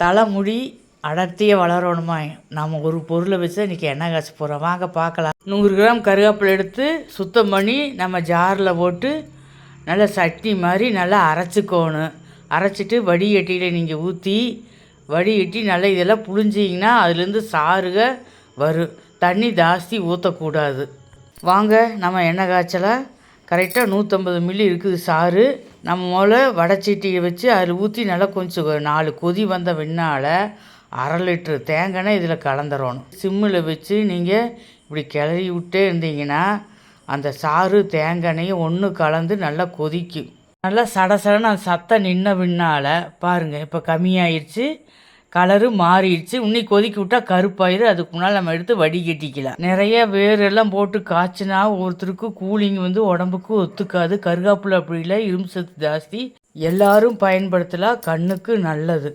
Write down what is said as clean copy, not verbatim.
தலைமுடி அடர்த்தியாக வளரணுமா நம்ம ஒரு பொருளை வச்சு இன்றைக்கி எண்ணெய் காய்ச்ச போகிறோம். வாங்க பார்க்கலாம். 100 கிராம் கருவேப்பிலை எடுத்து சுத்தம் பண்ணி நம்ம ஜாரில் போட்டு நல்லா சட்னி மாதிரி நல்லா அரைச்சிக்கோணும். அரைச்சிட்டு வடிகட்டியில் நீங்கள் ஊற்றி வடிகட்டி நல்லா இதெல்லாம் புழிஞ்சிங்கன்னா அதுலேருந்து சாறுக வரும். தண்ணி ஜாஸ்தி ஊற்றக்கூடாது. வாங்க நம்ம எண்ணெய் காய்ச்சலை கரெக்டாக 150 மில்லி இருக்குது சாறு. நம்ம முதல்ல வடைச்சட்டியை வச்சு அதில் ஊற்றி நல்லா கொஞ்சம் 4 கொதி வந்த பின்னால் 1/2 லிட்ரு தேங்காய் இதில் கலந்துடணும். சிம்மில் வச்சு நீங்கள் இப்படி கிளறி விட்டே இருந்தீங்கன்னா அந்த சாறு தேங்காயும் ஒன்று கலந்து நல்லா கொதிக்கும். நல்லா சடசடன்னு அந்த சத்தம் நின்ன பின்னால் பாருங்கள், இப்போ கம்மியாயிடுச்சு, கலரு மாறிடுச்சு. இன்னும் கொதிக்க விட்டால் கருப்பாயிரும். அதுக்கு முன்னால் நம்ம எடுத்து வடிகட்டிக்கலாம். நிறைய வேரெல்லாம் போட்டு காய்ச்சினா ஒருத்தருக்கு கூலிங் உடம்புக்கு ஒத்துக்காது. கருகாப்பில் அப்படி இல்லை, இரும்பு சத்து ஜாஸ்தி. எல்லாரும் பயன்படுத்தலாம், கண்ணுக்கு நல்லது.